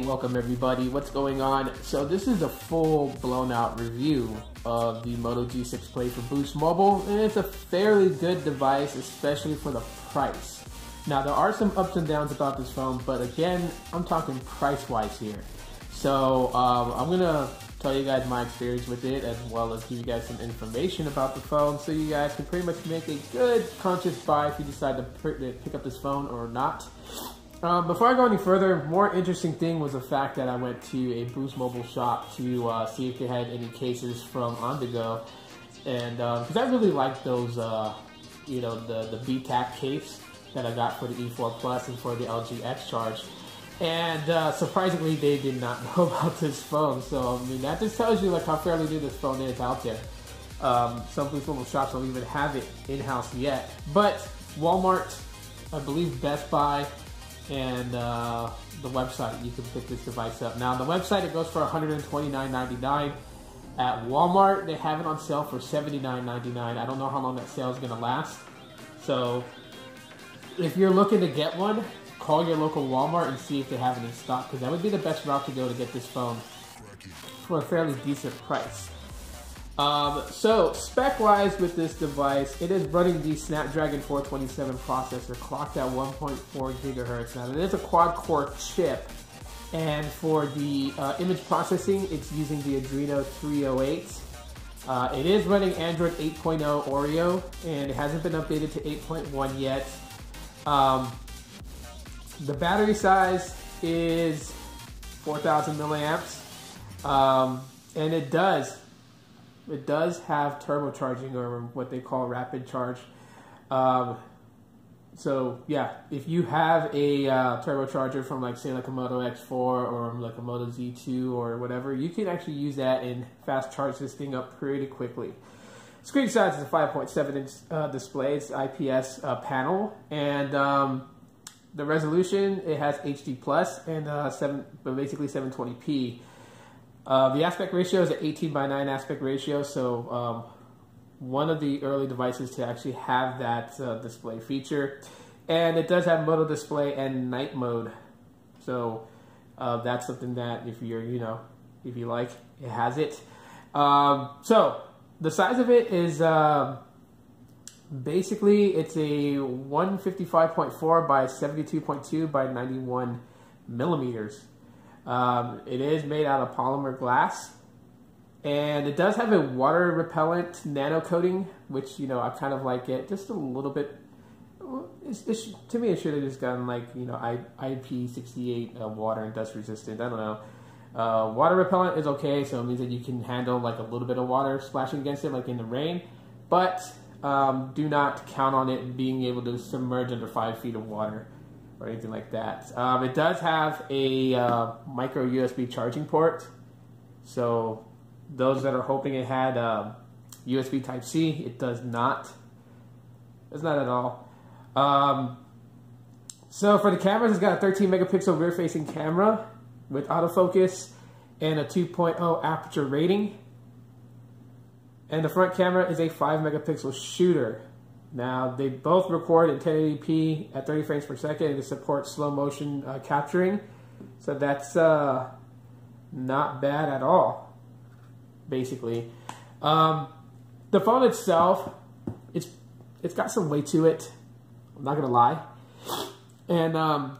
welcome everybody. What's going on? So this is a full blown out review of the Moto G6 Play for Boost Mobile, and it's a fairly good device, especially for the price. Now there are some ups and downs about this phone, but again, I'm talking price wise here. So I'm gonna tell you guys my experience with it, as well as give you guys some information about the phone, so you guys can pretty much make a good conscious buy if you decide to pick up this phone or not. Before I go any further, more interesting thing was the fact that I went to a Boost Mobile shop to see if they had any cases from On The Go, and because I really like those, you know, the BTAC case that I got for the E4 Plus and for the LG X Charge, and surprisingly they did not know about this phone. So I mean, that just tells you like how fairly new this phone is out there. Some Boost Mobile shops don't even have it in-house yet, but Walmart, I believe Best Buy, and the website, you can pick this device up. Now on the website it goes for $129.99. At Walmart they have it on sale for $79.99. I don't know how long that sale is going to last. So if you're looking to get one, call your local Walmart and see if they have it in stock, because that would be the best route to go to get this phone for a fairly decent price. So spec-wise with this device, it is running the Snapdragon 427 processor, clocked at 1.4 gigahertz. Now it is a quad-core chip, and for the image processing, it's using the Adreno 308. It is running Android 8.0 Oreo, and it hasn't been updated to 8.1 yet. The battery size is 4,000 milliamps, and it does have turbocharging, or what they call rapid charge. So yeah, if you have a turbocharger from like say like a Moto X4 or like a Moto Z2 or whatever, you can actually use that and fast charge this thing up pretty quickly. Screen size is a 5.7 inch display. It's IPS panel, and the resolution, it has HD plus and basically 720p. The aspect ratio is an 18:9 aspect ratio, so one of the early devices to actually have that display feature. And it does have Moto Display and night mode, so that's something that if you're, you know, if you like, it has it. So the size of it is basically it's a 155.4 by 72.2 by 91 millimeters. It is made out of polymer glass, and it does have a water repellent nano coating, which, you know, I kind of like it just a little bit. To me, it should have just gotten like, you know, IP68 water and dust resistant. I don't know. Water repellent is okay, so it means that you can handle like a little bit of water splashing against it, like in the rain, but do not count on it being able to submerge under 5 feet of water or anything like that. It does have a micro USB charging port, so those that are hoping it had USB Type-C, it does not. It's not at all. So for the cameras, it's got a 13 megapixel rear-facing camera with autofocus and a 2.0 aperture rating. And the front camera is a 5 megapixel shooter. Now, they both record in 1080p at 30 frames per second, and it supports slow motion capturing. So that's not bad at all, basically. The phone itself, it's got some weight to it, I'm not gonna lie. And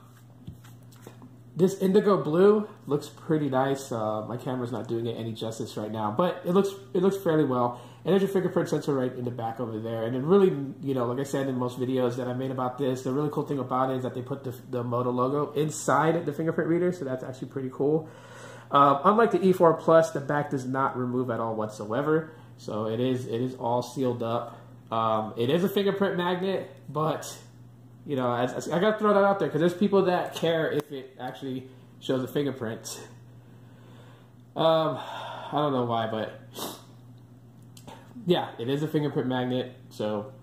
this indigo blue looks pretty nice. My camera's not doing it any justice right now, but it looks fairly well. And there's your fingerprint sensor right in the back over there. And it really, you know, like I said in most videos that I made about this, the really cool thing about it is that they put the Moto logo inside the fingerprint reader, so that's actually pretty cool. Unlike the E4 Plus, the back does not remove at all whatsoever, so it is all sealed up. It is a fingerprint magnet, but you know, I gotta throw that out there because there's people that care if it actually shows a fingerprint. I don't know why, but yeah, it is a fingerprint magnet, so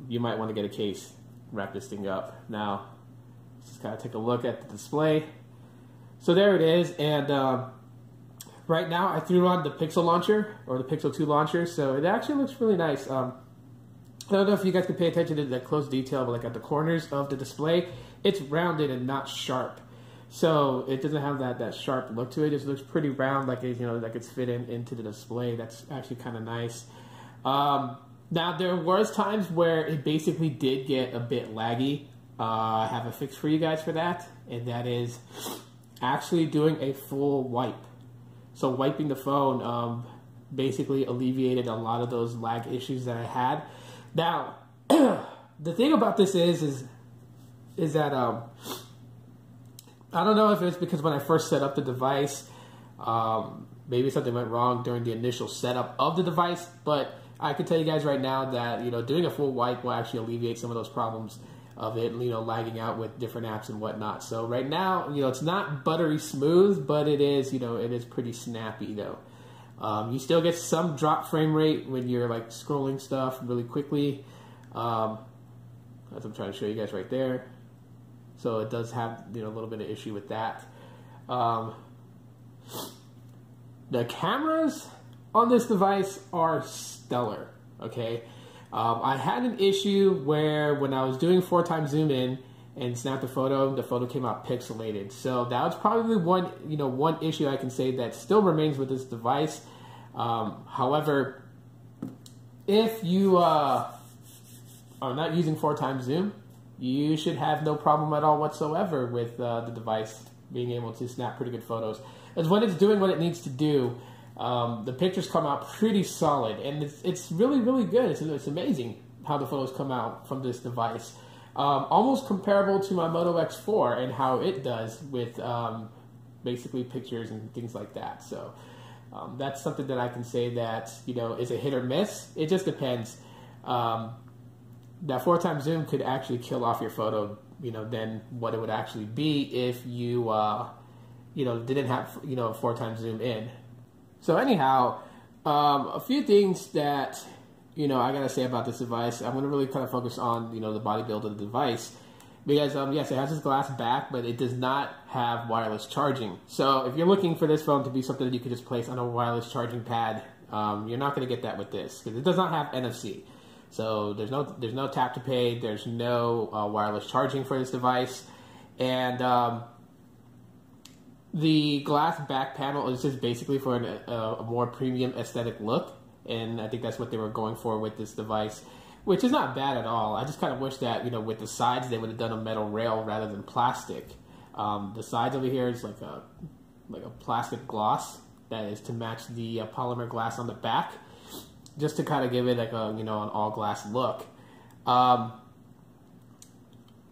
you might want to get a case, wrap this thing up. Now, let's just kind of take a look at the display. So there it is, and right now I threw on the Pixel launcher, or the Pixel 2 launcher, so it actually looks really nice. I don't know if you guys can pay attention to that close detail, but like at the corners of the display, it's rounded and not sharp. So it doesn't have that sharp look to it. It just looks pretty round, like it, like it's fit into the display. That's actually kind of nice. Now there was times where it basically did get a bit laggy. I have a fix for you guys for that, and that is actually doing a full wipe. So wiping the phone basically alleviated a lot of those lag issues that I had. Now, the thing about this is that I don't know if it's because when I first set up the device, maybe something went wrong during the initial setup of the device, but I can tell you guys right now that, doing a full wipe will actually alleviate some of those problems of it, lagging out with different apps and whatnot. So right now, it's not buttery smooth, but it is, it is pretty snappy though. You still get some drop frame rate when you're like scrolling stuff really quickly. As I'm trying to show you guys right there. So it does have, a little bit of issue with that. The cameras on this device are stellar, okay? I had an issue where when I was doing 4x zoom in and snapped the photo came out pixelated. So that was probably one issue I can say that still remains with this device. However, if you are not using 4x zoom, you should have no problem at all whatsoever with the device being able to snap pretty good photos. As when it's doing what it needs to do, the pictures come out pretty solid, and it's really, really good. It's amazing how the photos come out from this device. Almost comparable to my Moto X4 and how it does with basically pictures and things like that. So that's something that I can say that, is a hit or miss. It just depends. That 4x zoom could actually kill off your photo, than what it would actually be if you, didn't have, 4x zoom in. So anyhow, a few things that, I gotta say about this device. I'm gonna really kind of focus on, the body build of the device. Because, yes, it has this glass back, but it does not have wireless charging. So if you're looking for this phone to be something that you could just place on a wireless charging pad, you're not gonna get that with this, because it does not have NFC. So there's no tap to pay, there's no wireless charging for this device, and the glass back panel is just basically for a more premium aesthetic look, and I think that's what they were going for with this device, which is not bad at all. I just kind of wish that, with the sides they would have done a metal rail rather than plastic. The sides over here is like a plastic gloss that is to match the polymer glass on the back, just to kind of give it like a, an all glass look.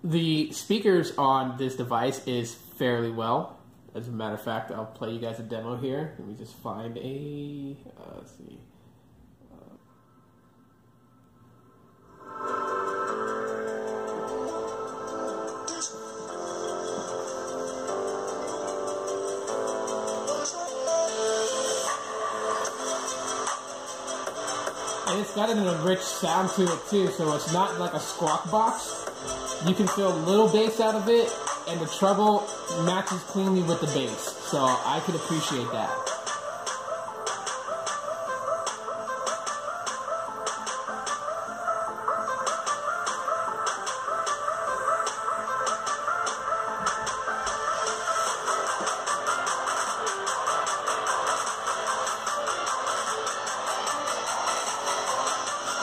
The speakers on this device is fairly well. As a matter of fact, I'll play you guys a demo here. Let me just find a, let's see. And it's got a rich sound to it too, so it's not like a squawk box. You can feel a little bass out of it, and the treble matches cleanly with the bass, so I could appreciate that.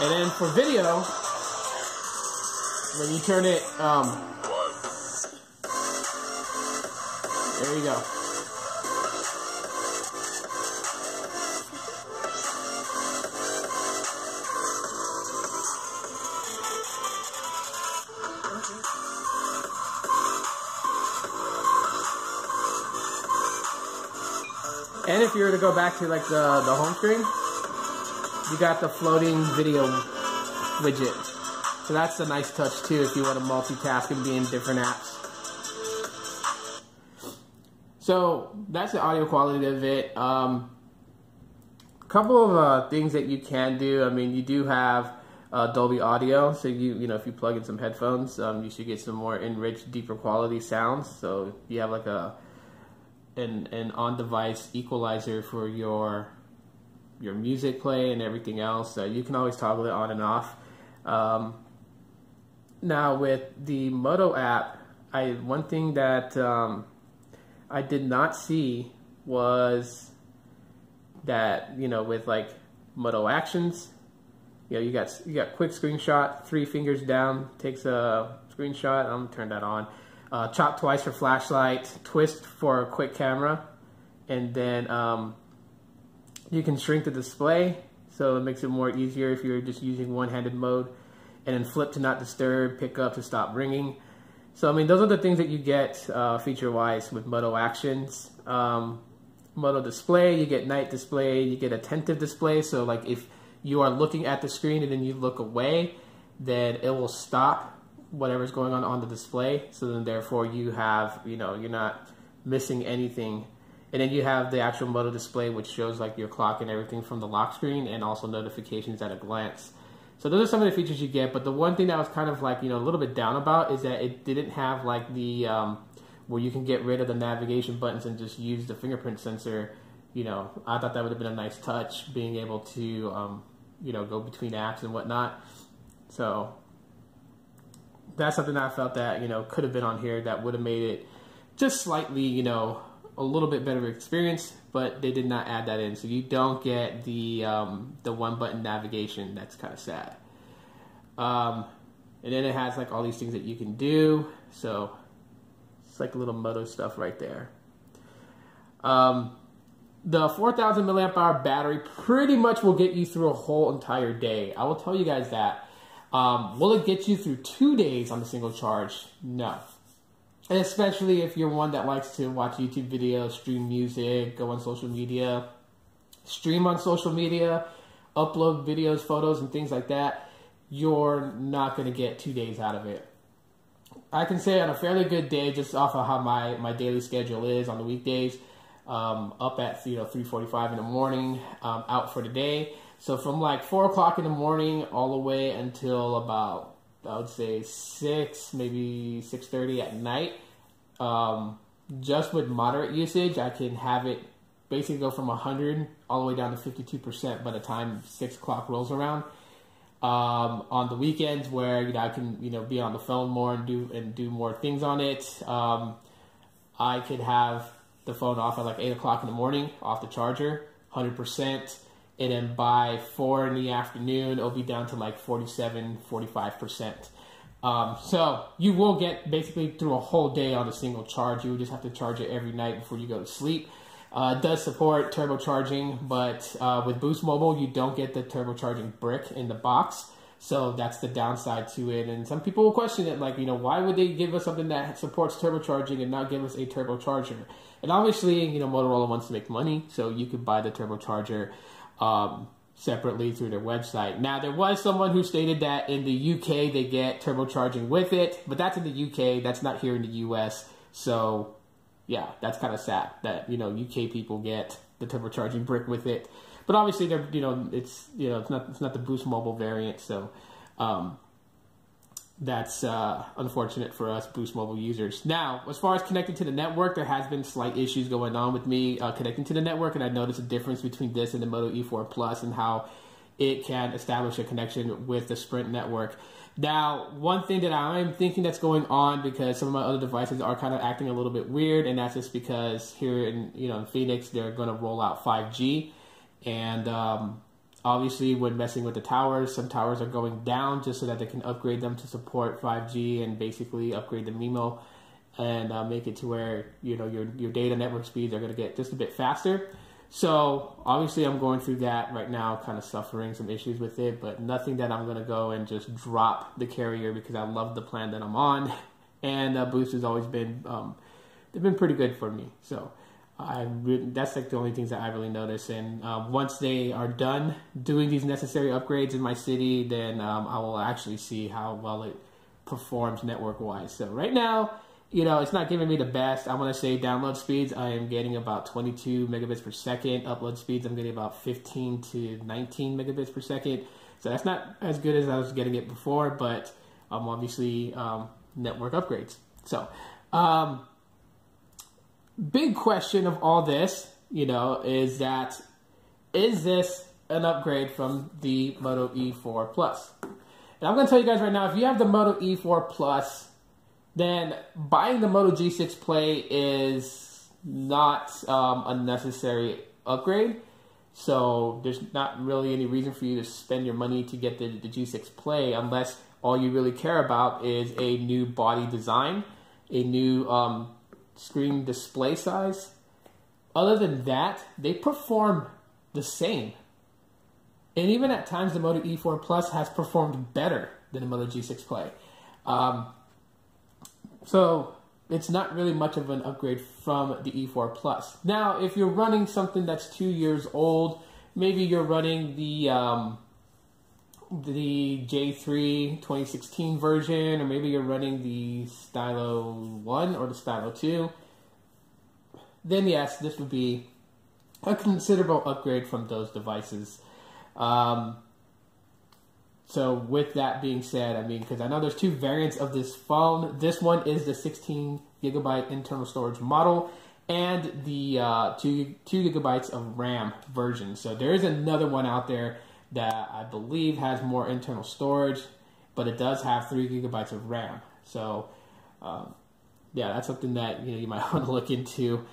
And then for video, when you turn it, there you go. And if you were to go back to like the home screen, you got the floating video widget. So that's a nice touch too if you want to multitask and be in different apps. So that's the audio quality of it. A couple of things that you can do. I mean, you do have Dolby audio, so you know if you plug in some headphones, you should get some more enriched, deeper quality sounds. So you have like an on-device equalizer for your music play and everything else. You can always toggle it on and off. Now with the Moto app, one thing that I did not see was that, you know, with like Moto Actions, you know, you got quick screenshot, 3 fingers down, takes a screenshot. I'm gonna turn that on. Chop twice for flashlight, twist for a quick camera, and then you can shrink the display, so it makes it more easier if you're just using one-handed mode, and then flip to not disturb, pick up to stop ringing. So I mean, those are the things that you get feature-wise with Moto Actions. Moto Display, you get night display, you get attentive display, so like if you are looking at the screen and then you look away, then it will stop whatever's going on the display. So then therefore you have, you know, you're not missing anything. And then you have the actual Moto Display, which shows like your clock and everything from the lock screen, and also notifications at a glance. So those are some of the features you get. But the one thing that I was kind of like, you know, a little bit down about is that it didn't have like the where you can get rid of the navigation buttons and just use the fingerprint sensor. You know, I thought that would have been a nice touch, being able to, you know, go between apps and whatnot. So that's something that I felt that, you know, could have been on here that would have made it just slightly, you know, a little bit better experience, but they did not add that in. So you don't get the one button navigation. That's kind of sad. And then it has like all these things that you can do. So it's like a little Moto stuff right there. The 4,000 milliamp hour battery pretty much will get you through a whole entire day. I will tell you guys that. Will it get you through 2 days on a single charge? No. And especially if you're one that likes to watch YouTube videos, stream music, go on social media, stream on social media, upload videos, photos, and things like that, you're not going to get 2 days out of it. I can say on a fairly good day, just off of how my daily schedule is on the weekdays, up at 3:45 in the morning, out for the day. So from like 4 o'clock in the morning all the way until about, I would say 6, maybe 6:30 at night. Just with moderate usage, I can have it basically go from 100 all the way down to 52% by the time 6 o'clock rolls around. On the weekends where, you know, I can, you know, be on the phone more and do more things on it, I could have the phone off at like 8 o'clock in the morning, off the charger, 100%. And then by 4 in the afternoon, it'll be down to like 47, 45%. So you will get basically through a whole day on a single charge. You would just have to charge it every night before you go to sleep. It does support turbocharging, but with Boost Mobile, you don't get the turbocharging brick in the box. So that's the downside to it. And some people will question it, like, you know, why would they give us something that supports turbocharging and not give us a turbocharger? And obviously, you know, Motorola wants to make money, so you could buy the turbocharger separately through their website. Now, there was someone who stated that in the UK they get turbocharging with it, but that's in the UK, that's not here in the US. So yeah, that's kind of sad that, you know, UK people get the turbocharging brick with it. But obviously they're, you know, it's not the Boost Mobile variant, so that's unfortunate for us Boost Mobile users. Now, as far as connecting to the network, there has been slight issues going on with me connecting to the network, and I noticed a difference between this and the Moto E4 Plus and how it can establish a connection with the Sprint network. Now, one thing that I'm thinking that's going on, because some of my other devices are kind of acting a little bit weird, and that's just because here in, you know, in Phoenix, they're going to roll out 5G, and obviously, when messing with the towers, some towers are going down just so that they can upgrade them to support 5G and basically upgrade the MIMO and make it to where, you know, your data network speeds are going to get just a bit faster. So obviously, I'm going through that right now, kind of suffering some issues with it, but nothing that I'm going to go and just drop the carrier, because I love the plan that I'm on, and Boost has always been they've been pretty good for me. So that's like the only things that I really notice. And once they are done doing these necessary upgrades in my city, then I will actually see how well it performs network-wise. So right now, you know, it's not giving me the best. I want to say download speeds, I am getting about 22 megabits per second. Upload speeds, I'm getting about 15 to 19 megabits per second. So that's not as good as I was getting it before, but obviously network upgrades. So big question of all this, you know, is this an upgrade from the Moto E4 Plus? And I'm going to tell you guys right now, if you have the Moto E4 Plus, then buying the Moto G6 Play is not a necessary upgrade. So there's not really any reason for you to spend your money to get the G6 Play unless all you really care about is a new body design, a new screen display size. Other than that, they perform the same. And even at times, the Moto E4 Plus has performed better than the Moto G6 Play. So it's not really much of an upgrade from the E4 Plus. Now, if you're running something that's 2 years old, maybe you're running the J3 2016 version, or maybe you're running the Stylo 1 or the Stylo 2, then yes, this would be a considerable upgrade from those devices. So with that being said, I mean, because I know there's two variants of this phone. This one is the 16 gigabyte internal storage model and the 2 gigabytes of RAM version. So there is another one out there that I believe has more internal storage, but it does have 3 gigabytes of RAM. So yeah, that's something that you might want to look into.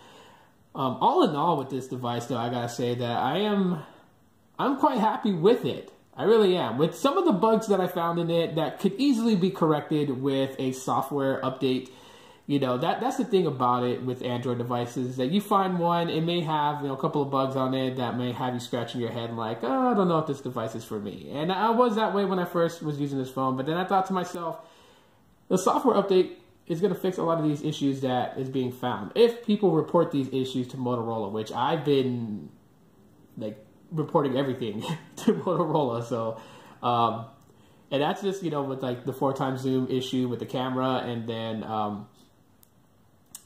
All in all, with this device, though, I gotta say that I'm quite happy with it. I really am. With some of the bugs that I found in it that could easily be corrected with a software update. That's the thing about it with Android devices, that you find one, it may have a couple of bugs on it that may have you scratching your head like, oh, I don't know if this device is for me. And I was that way when I first was using this phone, but then I thought to myself, the software update is going to fix a lot of these issues that is being found. If people report these issues to Motorola, which I've been reporting everything to Motorola, so and that's just with the 4x zoom issue with the camera, and then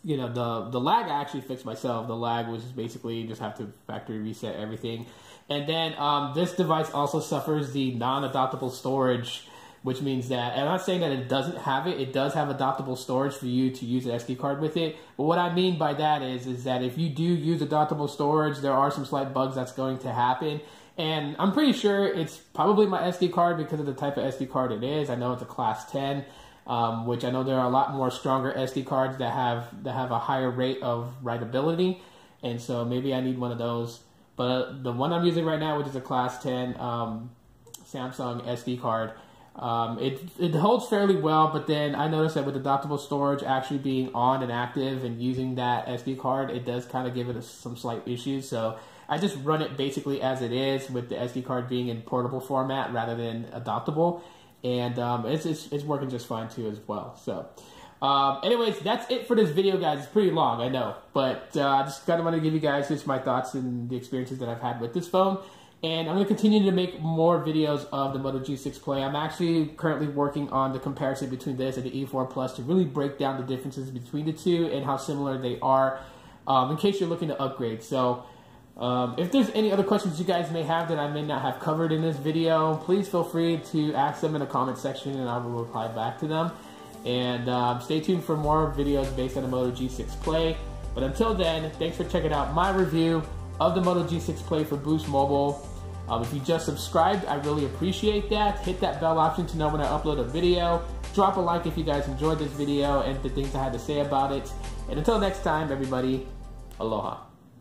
the lag I actually fixed myself. The lag was just basically just have to factory reset everything. And then this device also suffers the non-adoptable storage, which means that, and I'm not saying that it doesn't have it, it does have adoptable storage for you to use an SD card with it. But what I mean by that is that if you do use adoptable storage, there are some slight bugs that's going to happen. And I'm pretty sure it's probably my SD card because of the type of SD card it is. I know it's a class 10, which I know there are a lot more stronger SD cards that have a higher rate of writability. And so maybe I need one of those. But the one I'm using right now, which is a class 10 Samsung SD card, it holds fairly well, but then I noticed that with adoptable storage actually being on and active and using that SD card, it does kind of give it some slight issues. So I just run it basically as it is, with the SD card being in portable format rather than adoptable, and it's working just fine too as well. So anyways, that's it for this video, guys. It's pretty long, I know, but I just kind of want to give you guys just my thoughts and the experiences that I've had with this phone. And I'm going to continue to make more videos of the Moto G6 Play. I'm actually currently working on the comparison between this and the E4 Plus to really break down the differences between the two and how similar they are, in case you're looking to upgrade. So if there's any other questions you guys may have that I may not have covered in this video, please feel free to ask them in the comment section and I will reply back to them. And stay tuned for more videos based on the Moto G6 Play. But until then, thanks for checking out my review of the Moto G6 Play for Boost Mobile. If you just subscribed, I really appreciate that. Hit that bell option to know when I upload a video. Drop a like if you guys enjoyed this video and the things I had to say about it. And until next time, everybody, aloha.